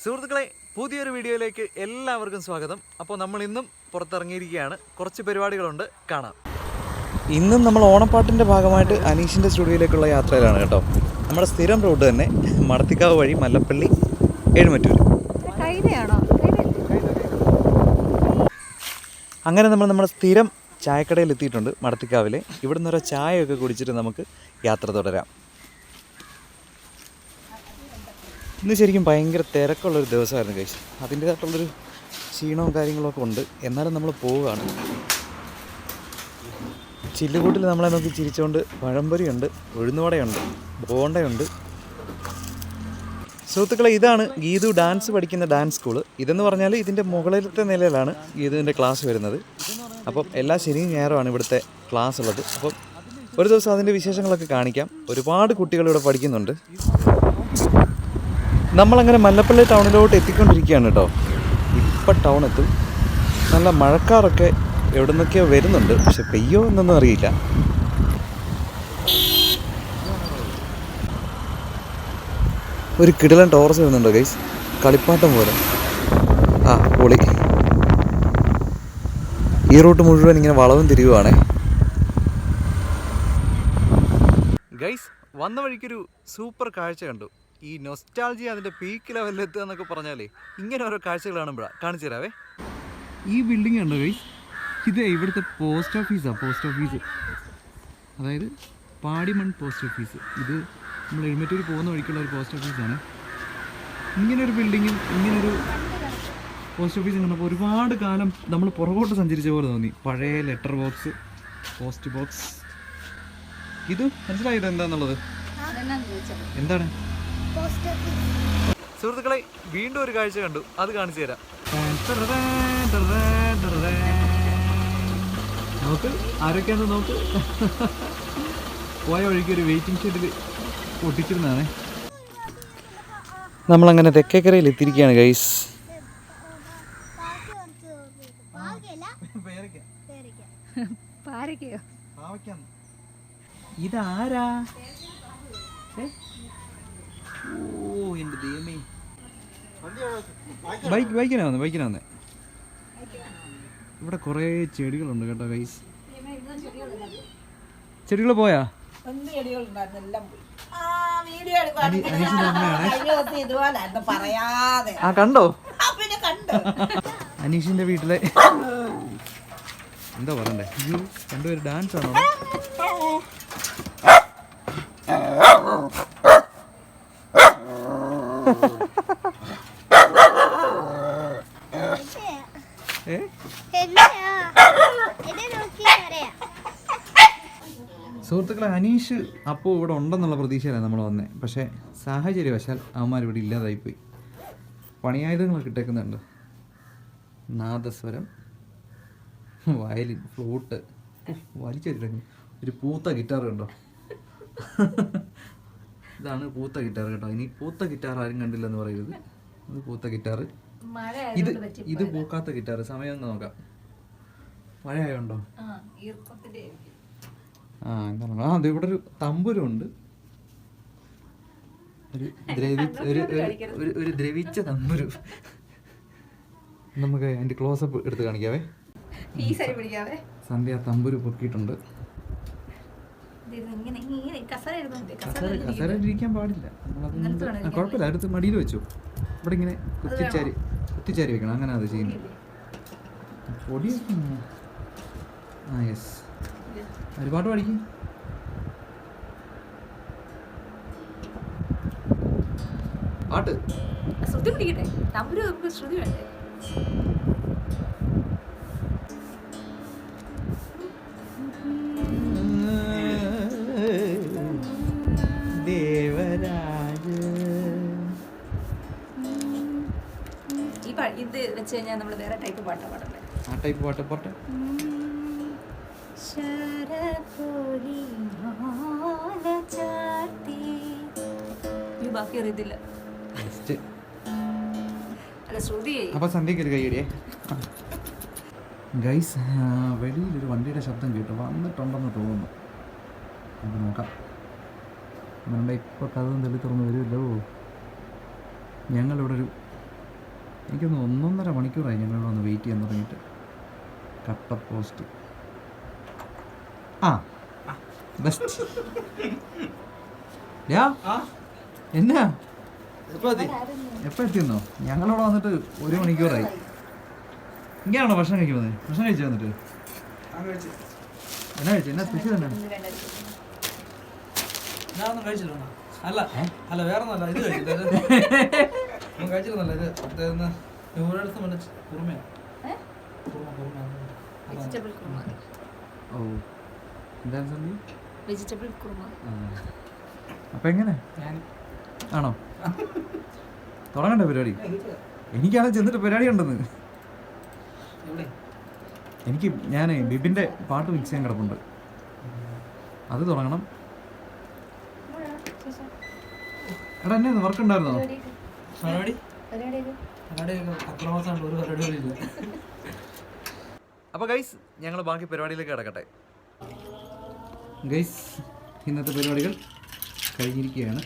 സുഹൃത്തുക്കളെ, പുതിയൊരു വീഡിയോയിലേക്ക് എല്ലാവർക്കും സ്വാഗതം. അപ്പോൾ നമ്മൾ ഇന്നും പുറത്തിറങ്ങിയിരിക്കുകയാണ്. കുറച്ച് പരിപാടികളുണ്ട്, കാണാം. ഇന്നും നമ്മൾ ഓണപ്പാട്ടിൻ്റെ ഭാഗമായിട്ട് അനീഷിൻ്റെ സ്റ്റുഡിയോയിലേക്കുള്ള യാത്രയിലാണ് കേട്ടോ. നമ്മുടെ സ്ഥിരം റൂട്ട് തന്നെ മടത്തിക്കാവ് വഴി മല്ലപ്പള്ളി എഴുമറ്റൂർ. അങ്ങനെ നമ്മൾ നമ്മുടെ സ്ഥിരം ചായക്കടയിൽ എത്തിയിട്ടുണ്ട് മടത്തിക്കാവിലെ. ഇവിടെ നിന്നൊരു ചായയൊക്കെ കുടിച്ചിട്ട് നമുക്ക് യാത്ര തുടരാം. ഇന്ന് ശരിക്കും ഭയങ്കര തിരക്കുള്ളൊരു ദിവസമായിരുന്നു കഴിച്ച്. അതിൻ്റേതായിട്ടുള്ളൊരു ക്ഷീണവും കാര്യങ്ങളൊക്കെ ഉണ്ട്. എന്നാലും നമ്മൾ പോവുകയാണ്. ചില്ലുകൂട്ടിൽ നമ്മളെ നോക്കി ചിരിച്ചുകൊണ്ട് പഴംപൊരിയുണ്ട്, ഉഴുന്നുവടയുണ്ട്, ബോണ്ടയുണ്ട്. സുഹൃത്തുക്കളെ, ഇതാണ് ഗീതു ഡാൻസ് പഠിക്കുന്ന ഡാൻസ് സ്കൂള്. ഇതെന്ന് പറഞ്ഞാൽ ഇതിൻ്റെ മുകളിലത്തെ നിലയിലാണ് ഗീതുവിൻ്റെ ക്ലാസ് വരുന്നത്. അപ്പം എല്ലാ ശനിയും ഞായറുമാണ് ഇവിടുത്തെ ക്ലാസ് ഉള്ളത്. അപ്പം ഒരു ദിവസം അതിൻ്റെ വിശേഷങ്ങളൊക്കെ കാണിക്കാം. ഒരുപാട് കുട്ടികൾ ഇവിടെ പഠിക്കുന്നുണ്ട്. നമ്മളങ്ങനെ മല്ലപ്പള്ളി ടൗണിലോട്ട് എത്തിക്കൊണ്ടിരിക്കുകയാണ് കേട്ടോ. ഇപ്പം ടൗൺ എത്തും. നല്ല മഴക്കാറൊക്കെ എവിടെ നിന്നൊക്കെയോ വരുന്നുണ്ട്, പക്ഷെ പെയ്യോ എന്നൊന്നും അറിയില്ല. ഒരു കിടിലൻ ടോറസ് വരുന്നുണ്ടോ ഗൈസ്, കളിപ്പാട്ടം പോലെ. പൊളി. ഈ റൂട്ട് മുഴുവൻ ഇങ്ങനെ വളവും തിരിയുവാണേ ഗൈസ്. വന്ന വഴിക്കൊരു സൂപ്പർ കാഴ്ച കണ്ടു. ഈ നൊസ്റ്റാൾജി അതിൻ്റെ പീക്ക് ലെവലിലെത്തുക എന്നൊക്കെ പറഞ്ഞാലേ ഇങ്ങനെ ഓരോ കാഴ്ചകൾ കാണുമ്പോഴാണ്. കാണിച്ചു തരാവേ. ഈ ബിൽഡിംഗ് ഉണ്ടോ ഗൈസ്, ഇത് ഇവിടുത്തെ പോസ്റ്റ് ഓഫീസാണ്. പോസ്റ്റ് ഓഫീസ്, അതായത് പാടിമൺ പോസ്റ്റ് ഓഫീസ്. ഇത് നമ്മൾ എഴുമറ്റൂർ പോകുന്ന വഴിക്കുള്ള ഒരു പോസ്റ്റ് ഓഫീസാണ്. ഇങ്ങനൊരു ബിൽഡിങ്ങും ഇങ്ങനൊരു പോസ്റ്റ് ഓഫീസും കണ്ടപ്പോൾ ഒരുപാട് കാലം നമ്മൾ പുറകോട്ട് സഞ്ചരിച്ച പോലെ തോന്നി. പഴയ ലെറ്റർ ബോക്സ്, പോസ്റ്റ് ബോക്സ്. ഇത് മനസ്സിലായത് എന്താണെന്നുള്ളത്? എന്താണ് സുഹൃത്തുക്കളെ, വീണ്ടും ഒരു കാഴ്ച കണ്ടു, അത് കാണിച്ചു തരാം. നോക്ക്, ആരൊക്കെയാണെന്ന് നോക്ക്. പോയ വഴിക്ക് ഒരു വെയിറ്റിംഗ് ഷെഡിൽ ഒട്ടിച്ചിരുന്നതാണേ. നമ്മളങ്ങനെ തെക്കേക്കരയിൽ എത്തിയിരിക്കുകയാണ് ഗൈസ്. ഇതാരാ? ഓ എൻ്റെ ദൈവമേ, ബൈക്കിനാ വന്നേ. ഇവിടെ കുറേ ചെടികളുണ്ട് കേട്ടോ ഗൈസ്. ചെടികൾ പോയാ? കണ്ടോ? അനീഷിന്റെ വീട്ടിലെ എന്താ പറയണ്ടേ, രണ്ടുപേര് ഡാൻസ് ആണോ? സുഹൃത്തുക്കളെ, അനീഷ് അപ്പോൾ ഇവിടെ ഉണ്ടെന്നുള്ള പ്രതീക്ഷയിലാണ് നമ്മൾ വന്നത്. പക്ഷേ സാഹചര്യവശാൽ അവന്മാർ ഇവിടെ ഇല്ലാതായിപ്പോയി. പണിയായുധങ്ങളൊക്കെ ഇട്ടേക്കുന്നുണ്ട്. നാദസ്വരം, വയലിൻ, ഫ്ലൂട്ട്, വലിച്ചെടുക്കുന്നു. ഒരു പൂത്ത ഗിറ്റാർ കണ്ടോ? ഇതാണ് പൂത്ത ഗിറ്റാർ കേട്ടോ. ഇനി പൂത്ത ഗിറ്റാർ ആരും കണ്ടില്ലെന്ന് പറയരുത്. ഇത് പൂത്ത ഗിറ്റാർ. ഇത് പൂക്കാത്ത ഗിറ്റാർ. സമയം ഒന്ന് നോക്കാം. മഴയായോണ്ടോ? എന്താണ്? അത് ഇവിടെ ഒരു തമ്പുരുണ്ട്. ഒരു ദ്രവിച്ച തമ്പുരു. നമുക്ക് അതിന്റെ ക്ലോസപ്പ് എടുത്ത് കാണിക്കാവേ. സന്ധ്യ തമ്പുരു പൊക്കിയിട്ടുണ്ട്. കസേരയിലിരിക്കാൻ പാടില്ല. കുഴപ്പമില്ല, അടുത്ത് മടിയിൽ വെച്ചു. ഇവിടെ ഇങ്ങനെ കുത്തിച്ചാരി വെക്കണം. അങ്ങനെ അത് ചെയ്യുന്നത്. പൊടിയൊക്കെ യെസ്. ഒരുപാട് പഠിക്കും. പാട്ട് ശ്രുതി പിടിക്കട്ടെ. തമ്പുരു ശ്രുതി വേണ്ടേ? ഇത് വെച്ച് കഴിഞ്ഞാൽ നമ്മൾ വേറെ ടൈപ്പ് പാട്ടാ പാടല്ലേ? ആ ടൈപ്പ് പാട്ട് പോട്ടെ. ബാക്കി അറിയത്തില്ല. അപ്പൊ സന്ധ്യക്ക് ഒരു കൈയടിയേ ഗൈസ്. വെളിയിലൊരു വണ്ടിയുടെ ശബ്ദം കേട്ടു. വന്നിട്ടുണ്ടെന്ന് തോന്നുന്നു. നമുക്ക് നോക്കാം. നമ്മുടെ ഇപ്പോൾ കഥ തെളി തുറന്ന് വരുമല്ലോ. ഞങ്ങളിവിടെ ഒരു എനിക്കൊന്ന് 1.5 മണിക്കൂറായി ഞങ്ങളിവിടെ വന്ന് വെയിറ്റ് ചെയ്യാൻ തുടങ്ങിയിട്ട്. കട്ട പോസ്റ്റ്. ആ ബെസ്റ്റ്. എന്നാ എപ്പോൾ എത്തിയെന്നോ? ഞങ്ങളിവിടെ വന്നിട്ട് 1 മണിക്കൂറായി. ഇങ്ങനെയാണോ ഭക്ഷണം കഴിക്കുന്നത്? ഭക്ഷണം കഴിച്ചു വന്നിട്ട് എന്നാ കഴിച്ചു? എന്നാ സ്പെഷ്യൽ എന്നാ? ഞാനൊന്നും കഴിച്ചില്ല. അല്ല അല്ല വേറെ ഒന്നല്ല, ഇത് കഴിച്ചില്ല. ഒന്നും കഴിച്ചിരുന്നല്ല. ഇത് ഒരിടത്ത് മറ്റേ കുറുമയാണ്. വെജിറ്റബിൾ കുറുമ. ഓ എന്താണ് സന്ധി? വെജിറ്റബിൾ കുറുമ. അപ്പം എങ്ങനെ ഞാൻ ആണോ തുടങ്ങണ്ടേ പരിപാടി? എനിക്കാണ് ചെന്നിട്ട് പരിപാടി ഉണ്ടെന്ന്. എവിടെ ഞാൻ ബിബിൻ്റെ പാട്ട് മിക്സ് ചെയ്യാൻ കിടപ്പുണ്ട്, അത് തുടങ്ങണം. എടാ എന്നെ വർക്ക് ഉണ്ടായിരുന്നോ? പരിപാടി അക്രമാസമുണ്ട്, ഒരു പരിപാടികളില്ല. അപ്പോൾ ഗൈസ് ഞങ്ങൾ ബാക്കി പരിപാടിയിലേക്ക് കിടക്കട്ടെ. ഗൈസ് ഇന്നത്തെ പരിപാടികൾ കഴിഞ്ഞിരിക്കുകയാണ്.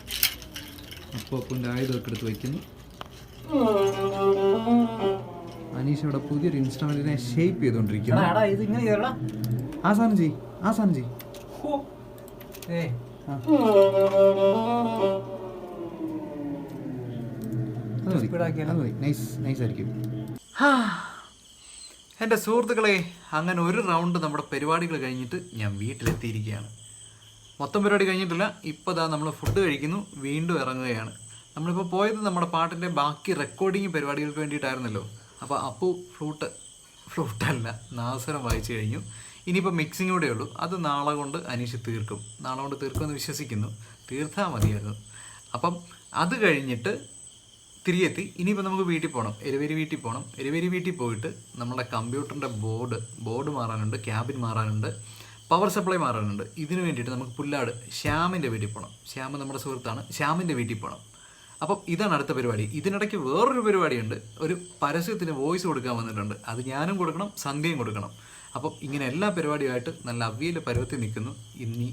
അപ്പോൾ അപ്പൻ്റെ ആയുധമൊക്കെ എടുത്ത് വയ്ക്കുന്നു. അനീഷ് ഇവിടെ പുതിയൊരു ഇൻസ്ട്രുമെന്റിനെ ഷേപ്പ് ചെയ്തുകൊണ്ടിരിക്കുന്നു. ആ സാധനം ചെയ്. നൈസ് ആയിരിക്കും. എൻ്റെ സുഹൃത്തുക്കളെ, അങ്ങനെ ഒരു റൗണ്ട് നമ്മുടെ പരിപാടികൾ കഴിഞ്ഞിട്ട് ഞാൻ വീട്ടിലെത്തിയിരിക്കുകയാണ്. മൊത്തം പരിപാടി കഴിഞ്ഞിട്ടില്ല. ഇപ്പോൾ ദാ നമ്മൾ ഫുഡ് കഴിക്കുന്നു, വീണ്ടും ഇറങ്ങുകയാണ്. നമ്മളിപ്പോൾ പോയത് നമ്മുടെ പാട്ടിൻ്റെ ബാക്കി റെക്കോർഡിങ് പരിപാടികൾക്ക് വേണ്ടിയിട്ടായിരുന്നല്ലോ. അപ്പോൾ അപ്പു ഫ്ലൂട്ടല്ല നാസരം വായിച്ചു കഴിഞ്ഞു. ഇനിയിപ്പോൾ മിക്സിംഗ് കൂടെ ഉള്ളൂ. അത് നാളെ കൊണ്ട് അനീഷ് തീർക്കും. നാളെ കൊണ്ട് തീർക്കുമെന്ന് വിശ്വസിക്കുന്നു. തീർത്താൽ മതിയായിരുന്നു. അപ്പം അത് കഴിഞ്ഞിട്ട് തിരികെത്തി. ഇനിയിപ്പോൾ നമുക്ക് വീട്ടിൽ പോകണം, എരുവേരി വീട്ടിൽ പോകണം. എരുവേരി വീട്ടിൽ പോയിട്ട് നമ്മുടെ കമ്പ്യൂട്ടറിൻ്റെ ബോർഡ് മാറാനുണ്ട്, ക്യാബിൻ മാറാനുണ്ട്, പവർ സപ്ലൈ മാറാനുണ്ട്. ഇതിനു വേണ്ടിയിട്ട് നമുക്ക് പുല്ലാട് ശ്യാമിൻ്റെ വീട്ടിൽ പോകണം. ശ്യാം നമ്മുടെ സുഹൃത്താണ്, ശ്യാമിൻ്റെ വീട്ടിൽ പോകണം. അപ്പം ഇതാണ് അടുത്ത പരിപാടി. ഇതിനിടയ്ക്ക് വേറൊരു പരിപാടിയുണ്ട്. ഒരു പരസ്യത്തിന് വോയിസ് കൊടുക്കാൻ വന്നിട്ടുണ്ട്. അത് ഞാനും കൊടുക്കണം, സന്ധ്യയും കൊടുക്കണം. അപ്പം ഇങ്ങനെ എല്ലാ പരിപാടിയുമായിട്ട് നല്ല അവിയൽ പരുവത്തിൽ നിൽക്കുന്നു. ഇനി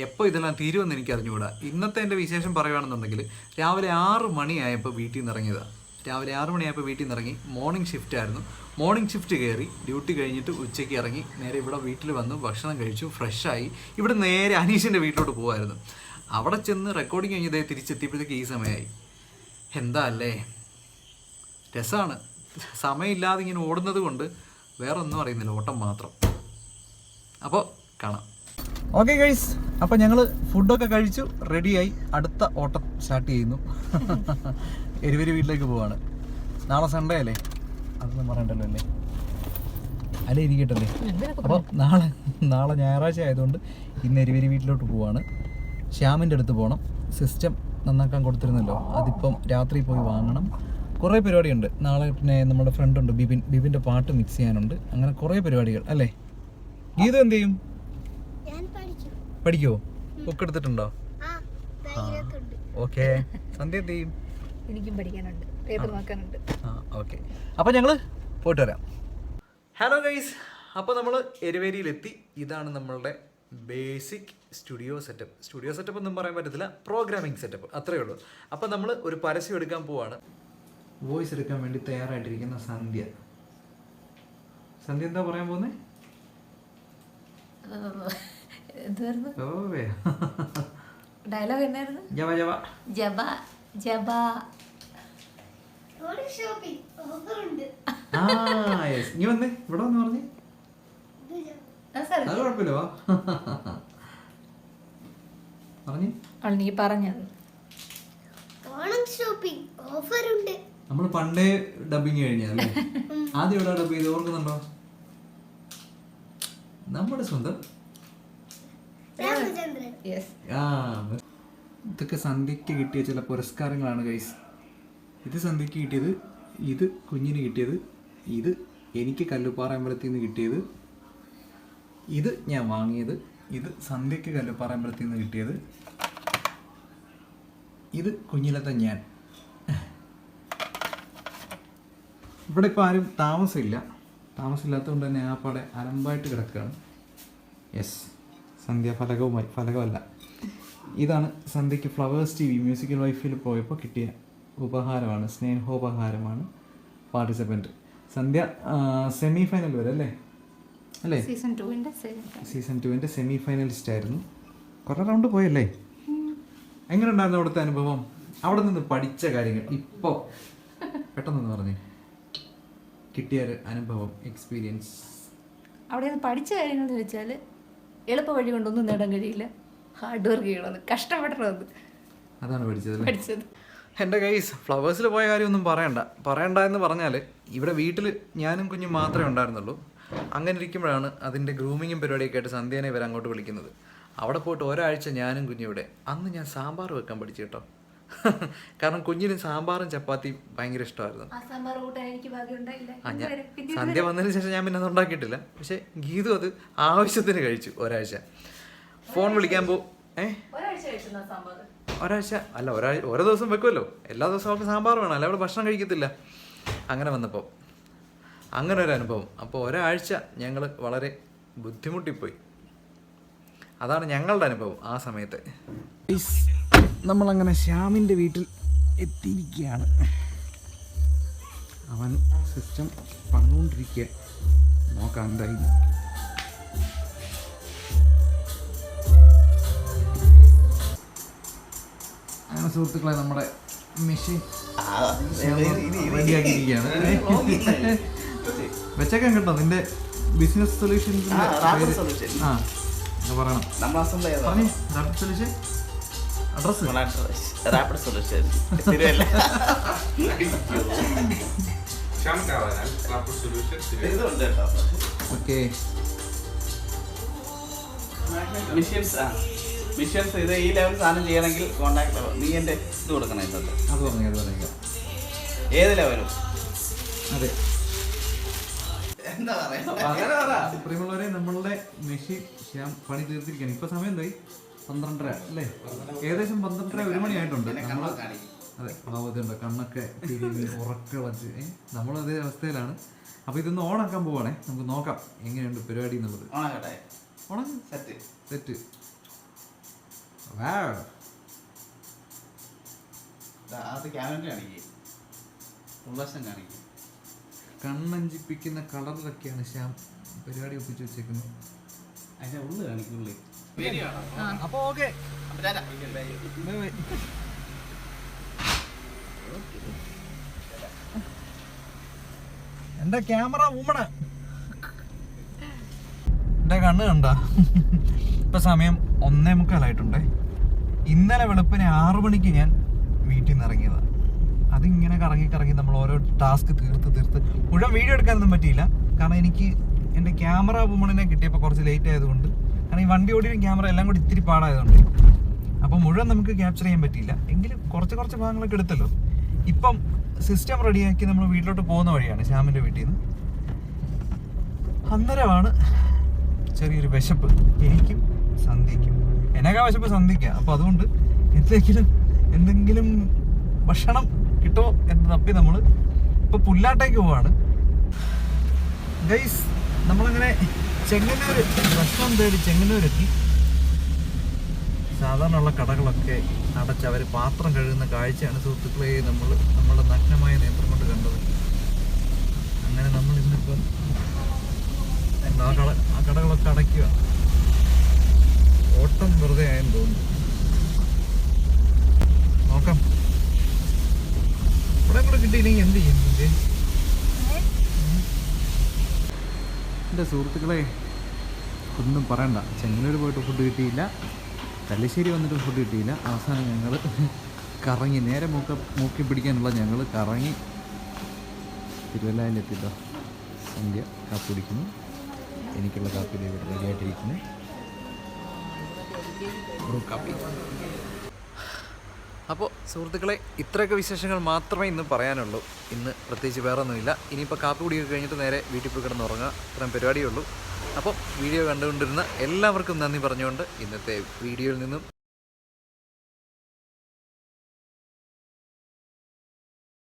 എപ്പോൾ ഇതെല്ലാം തീരുമെന്ന് എനിക്ക് അറിഞ്ഞുകൂടാ. ഇന്നത്തെ എൻ്റെ വിശേഷം പറയുകയാണെന്നുണ്ടെങ്കിൽ രാവിലെ 6 മണിയായപ്പോൾ വീട്ടിൽ നിന്ന് ഇറങ്ങിയതാണ്. രാവിലെ 6 മണിയായപ്പോൾ വീട്ടിൽ നിന്ന് ഇറങ്ങി. മോർണിംഗ് ഷിഫ്റ്റ് ആയിരുന്നു. മോർണിംഗ് ഷിഫ്റ്റ് കയറി ഡ്യൂട്ടി കഴിഞ്ഞിട്ട് ഉച്ചയ്ക്ക് ഇറങ്ങി നേരെ ഇവിടെ വീട്ടിൽ വന്നു, ഭക്ഷണം കഴിച്ചു, ഫ്രഷായി. ഇവിടെ നേരെ അനീഷിൻ്റെ വീട്ടിലോട്ട് പോകുമായിരുന്നു. അവിടെ ചെന്ന് റെക്കോർഡിങ് കഴിഞ്ഞതേ തിരിച്ചെത്തിയപ്പോഴത്തേക്ക് ഈ സമയമായി. എന്താ അല്ലേ, രസമാണ്. സമയമില്ലാതെ ഇങ്ങനെ ഓടുന്നത് കൊണ്ട് വേറെ ഒന്നും അറിയുന്നില്ല, ഓട്ടം മാത്രം. അപ്പോൾ കാണാം. ഓക്കെ ഗൈസ്, അപ്പോൾ ഞങ്ങൾ ഫുഡൊക്കെ കഴിച്ചു, റെഡിയായി. അടുത്ത ഓട്ടം സ്റ്റാർട്ട് ചെയ്യുന്നു. എരുവേരി വീട്ടിലേക്ക് പോവാണ്. നാളെ സൺഡേ അല്ലേ, അതൊന്നും പറയണ്ടല്ലോ അല്ലേ, അല്ലേ ഇരിക്കട്ടല്ലേ. അപ്പോൾ നാളെ ഞായറാഴ്ച ആയതുകൊണ്ട് ഇന്ന് എരുവേരി വീട്ടിലോട്ട് പോവാണ്. ശ്യാമിൻ്റെ അടുത്ത് പോകണം. സിസ്റ്റം നന്നാക്കാൻ കൊടുത്തിരുന്നല്ലോ, അതിപ്പം രാത്രി പോയി വാങ്ങണം. കുറേ പരിപാടിയുണ്ട് നാളെ. പിന്നെ നമ്മുടെ ഫ്രണ്ടുണ്ട് ബിബിൻ്റെ പാട്ട് മിക്സ് ചെയ്യാനുണ്ട്. അങ്ങനെ കുറേ പരിപാടികൾ അല്ലേ. ഗീത എന്ത് ചെയ്യും? പഠിക്കുമോ? ബുക്ക് എടുത്തിട്ടുണ്ടോ? ഓക്കെ. സന്ധ്യ എന്ത് ചെയ്യും? എനിക്കും പഠിക്കാനുണ്ട്, പേപ്പർ നോക്കാനുണ്ട്. ഓക്കെ, അപ്പോൾ ഞങ്ങൾ പോയിട്ട് വരാം. ഹലോ ഗൈസ്, അപ്പോൾ നമ്മൾ എരുവേരിയിലെത്തി. ഇതാണ് നമ്മളുടെ ബേസിക് സ്റ്റുഡിയോ സെറ്റപ്പ് ഒന്നും പറയാൻ പറ്റത്തില്ല, പ്രോഗ്രാമിംഗ് സെറ്റപ്പ് അത്രയേ ഉള്ളൂ. അപ്പോൾ നമ്മൾ ഒരു പരസ്യം എടുക്കാൻ പോവാണ്. വോയിസ് എടുക്കാൻ വേണ്ടി തയ്യാറായിട്ടിരിക്കുന്ന സന്ധ്യ എന്താ പറയാൻ പോകുന്നേ? ഡയലോഗ് എന്നായിരുന്നു? നീ വന്നേ, ഇവിടെ വന്ന് പറഞ്ഞേ. അത് കുഴപ്പമില്ല, വാ പറഞ്ഞേ. നീ പറഞ്ഞത് നമ്മൾ പണ്ടേ ഡബിങ് കഴിഞ്ഞല്ലേ. ആദ്യം ഇവിടെ ഡബ് ചെയ്ത് ഓർക്കുന്നുണ്ടോ? നമ്മുടെ സ്വന്തം. ഇതൊക്കെ സന്ധ്യക്ക് കിട്ടിയ ചില പുരസ്കാരങ്ങളാണ് ഗൈസ്. ഇത് സന്ധ്യക്ക് കിട്ടിയത്, ഇത് കുഞ്ഞിന് കിട്ടിയത്, ഇത് എനിക്ക് കല്ലുപ്പാറ അമ്പലത്തിൽ നിന്ന് കിട്ടിയത്, ഇത് ഞാൻ വാങ്ങിയത്, ഇത് സന്ധ്യക്ക് കല്ലുപ്പാറ അമ്പലത്തിൽ നിന്ന് കിട്ടിയത്, ഇത് കുഞ്ഞിലത്തെ ഞാൻ. ഇവിടെ ഇപ്പോൾ ആരും താമസമില്ലാത്തതുകൊണ്ട് തന്നെ ആ പാടെ അലമ്പായിട്ട് കിടക്കുകയാണ്. യെസ്, സന്ധ്യ ഫലകമല്ല. ഇതാണ് സന്ധ്യയ്ക്ക് ഫ്ലവേഴ്സ് TV മ്യൂസിക്കൽ വൈഫിൽ പോയപ്പോൾ കിട്ടിയ ഉപഹാരമാണ്, സ്നേഹോപഹാരമാണ്. പാർട്ടിസിപ്പൻറ്റ്. സന്ധ്യ സെമി ഫൈനൽ വരെ അല്ലേ അല്ലേ? സീസൺ 2 സെമി ഫൈനലിസ്റ്റ് ആയിരുന്നു. കുറേ റൗണ്ട് പോയല്ലേ? എങ്ങനെ ഉണ്ടായിരുന്നു അവിടുത്തെ അനുഭവം? അവിടെ നിന്ന് പഠിച്ച കാര്യങ്ങൾ ഇപ്പോൾ പെട്ടെന്ന് പറഞ്ഞേ, കിട്ടിയ ഒരു അനുഭവം, എക്സ്പീരിയൻസ്. അവിടെ നിന്ന് പഠിച്ച കാര്യങ്ങൾ എന്ന് വെച്ചാൽ എളുപ്പ വഴി കൊണ്ടൊന്നും നേടാൻ കഴിയില്ല. ഹാർഡ് വർക്ക് ചെയ്യണമെന്ന്, കഷ്ടപ്പെടണമെന്ന് അതാണ് പഠിച്ചത്. എൻ്റെ ഗൈസ്, ഫ്ലവേഴ്സിൽ പോയ കാര്യമൊന്നും പറയണ്ട എന്ന് പറഞ്ഞാൽ ഇവിടെ വീട്ടിൽ ഞാനും കുഞ്ഞും മാത്രമേ ഉണ്ടായിരുന്നുള്ളൂ. അങ്ങനെ ഇരിക്കുമ്പോഴാണ് അതിൻ്റെ ഗ്രൂമിങ്ങും പരിപാടിയൊക്കെ ആയിട്ട് സന്ധ്യേനെ ഇവരെ അങ്ങോട്ട് വിളിക്കുന്നത്. അവിടെ പോയിട്ട് ഒരാഴ്ച ഞാനും കുഞ്ഞും ഇവിടെ. അന്ന് ഞാൻ സാമ്പാർ വെക്കാൻ പഠിച്ചു കേട്ടോ. കാരണം കുഞ്ഞിന് സാമ്പാറും ചപ്പാത്തിയും ഭയങ്കര ഇഷ്ടമായിരുന്നു. സന്ധ്യ വന്നതിന് ശേഷം ഞാൻ പിന്നെ അത് ഉണ്ടാക്കിയിട്ടില്ല. പക്ഷേ ഗീതു അത് ആവശ്യത്തിന് കഴിച്ചു ഒരാഴ്ച. ഫോൺ വിളിക്കാൻ ഒരാഴ്ച അല്ല, ഓരോ ദിവസം വെക്കുമല്ലോ. എല്ലാ ദിവസവും അവർക്ക് സാമ്പാർ വേണം, അല്ല അവൾ ഭക്ഷണം കഴിക്കത്തില്ല. അങ്ങനെ വന്നപ്പോൾ അങ്ങനെ ഒരു അനുഭവം. അപ്പോൾ ഒരാഴ്ച ഞങ്ങൾ വളരെ ബുദ്ധിമുട്ടിപ്പോയി. അതാണ് ഞങ്ങളുടെ അനുഭവം ആ സമയത്ത്. നമ്മളങ്ങനെ ശ്യാമിൻ്റെ വീട്ടിൽ എത്തിയിരിക്കുകയാണ്. അവൻ സിസ്റ്റം പണിതുകൊണ്ടിരിക്കുക. നോക്കാം എന്തായി. അങ്ങനെ സുഹൃത്തുക്കളെ, നമ്മുടെ മെഷീൻ റെഡിയാക്കിയിരിക്കുകയാണ്. വെച്ചേക്കാൻ കേട്ടോ നിന്റെ ബിസിനസ് സൊല്യൂഷൻസിന്റെ പറയണം. Solution okay. മിഷൻസ് ഇത് ഈ ലെവൽ സാധനം ചെയ്യണമെങ്കിൽ കോണ്ടാക്ട് നീ എൻ്റെ ഇത് കൊടുക്കണം. അത് പറഞ്ഞു ഏത് ലെവലും. അതെ, എന്താ പറയാ, പ്രിയമുള്ളവരെ, നമ്മളുടെ മെഷീൻ ശ്യാം പണി തീർത്തിരിക്കുകയാണ്. ഇപ്പൊ സമയം എന്തായി? 12:30 അല്ലേ? ഏകദേശം 12:30 1 മണിയായിട്ടുണ്ട്. നമ്മൾ അതെ ഭാവത്തുണ്ട്, കണ്ണൊക്കെ ഉറക്കെ വച്ച് നമ്മളതേ അവസ്ഥയിലാണ്. അപ്പൊ ഇതൊന്ന് ഓണാക്കാൻ പോവാണേ. നമുക്ക് നോക്കാം എങ്ങനെയുണ്ട് പരിപാടി എന്നുള്ളത്. സെറ്റ് കണ്ണഞ്ചിപ്പിക്കുന്ന കളറിലൊക്കെയാണ് ശ്യാം പരിപാടി ഒപ്പിച്ച് വെച്ചേക്കുന്നത്. അതിന്റെ ഉള്ളിൽ കാണിക്കുള്ളേ. അപ്പൊ ഓക്കെ, എന്റെ ക്യാമറ ഊമണ. എന്റെ കണ്ണ് കണ്ട. ഇപ്പൊ സമയം 1:45 ഇന്നലെ വെളുപ്പിനെ 6 മണിക്ക് ഞാൻ വീട്ടിൽ നിന്ന് ഇറങ്ങിയതാണ്. അതിങ്ങനെ കറങ്ങി നമ്മൾ ഓരോ ടാസ്ക് തീർത്ത് മുഴുവൻ വീഡിയോ എടുക്കാനൊന്നും പറ്റിയില്ല. കാരണം എനിക്ക് എൻ്റെ ക്യാമറ വുമണിനെ കിട്ടിയപ്പോൾ കുറച്ച് ലേറ്റ് ആയതുകൊണ്ട്, കാരണം ഈ വണ്ടി ഓടിയും ക്യാമറ എല്ലാം കൂടി ഇത്തിരി പാടായതുകൊണ്ട് അപ്പോൾ മുഴുവൻ നമുക്ക് ക്യാപ്ചർ ചെയ്യാൻ പറ്റിയില്ല. എങ്കിലും കുറച്ച് ഭാഗങ്ങളൊക്കെ എടുത്തല്ലോ. ഇപ്പം സിസ്റ്റം റെഡിയാക്കി നമ്മൾ വീട്ടിലോട്ട് പോകുന്ന വഴിയാണ്, ശ്യാമിൻ്റെ വീട്ടിൽ നിന്ന്. അന്നേരമാണ് ചെറിയൊരു വിശപ്പ് എനിക്കും സന്ധ്യയ്ക്കും. എന്നൊക്കെ വിശപ്പ് സന്ധ്യയ്ക്കാം. അപ്പോൾ അതുകൊണ്ട് എന്തെങ്കിലും ഭക്ഷണം കിട്ടുമോ എന്ന് തപ്പി നമ്മൾ ഇപ്പോൾ പുല്ലാട്ടേക്ക് പോവാണ്. ഗൈസ്, നമ്മളങ്ങനെ ചെങ്ങന്നൂർ റെസ്റ്റോറൻറ്റ് തേടി ചെങ്ങന്നൂരെത്തി. സാധാരണ ഉള്ള കടകളൊക്കെ അടച്ച് അവർ പാത്രം കഴുകുന്ന കാഴ്ചയാണ് സുഹൃത്തുക്കളെ നമ്മളുടെ നഗ്നമായ നേത്രം കൊണ്ട് കണ്ടത്. അങ്ങനെ നമ്മൾ ഇന്നിപ്പം ആ കടകളൊക്കെ അടയ്ക്കുക. ഓട്ടം വെറുതെ ആയെന്ന് തോന്നുന്നു. നോക്കാം, ഇവിടെ കൂടെ കിട്ടിയില്ലെങ്കിൽ എന്ത് ചെയ്യും? എൻ്റെ സുഹൃത്തുക്കളെ, ഒന്നും പറയണ്ട. ചെങ്ങന്നൂർ പോയിട്ട് ഫുഡ് കിട്ടിയില്ല, തലശ്ശേരി വന്നിട്ട് ഫുഡ് കിട്ടിയില്ല. അവസാനം ഞങ്ങൾ കറങ്ങി നേരെ മൂക്കി പിടിക്കാനുള്ള ഞങ്ങൾ കറങ്ങി തിരുവല്ലയിലെത്തിട്ടോ. സന്ധ്യ കാപ്പി കുടിക്കുന്നു. എനിക്കുള്ള കാപ്പി ഇവിടെ റെഡിയായിട്ടിരിക്കുന്നു. കാപ്പി. അപ്പോൾ സുഹൃത്തുക്കളെ, ഇത്രയൊക്കെ വിശേഷങ്ങൾ മാത്രമേ ഇന്ന് പറയാനുള്ളൂ. ഇന്ന് പ്രത്യേകിച്ച് വേറെ ഒന്നുമില്ല. ഇനിയിപ്പോൾ കാപ്പി കുടിയൊക്കെ കഴിഞ്ഞിട്ട് നേരെ വീട്ടിൽ പോയി കിടന്നുറങ്ങുക. ഇത്രയും പരിപാടിയേ ഉള്ളൂ. അപ്പോൾ വീഡിയോ കണ്ടുകൊണ്ടിരുന്ന എല്ലാവർക്കും നന്ദി പറഞ്ഞുകൊണ്ട് ഇന്നത്തെ വീഡിയോയിൽ നിന്നും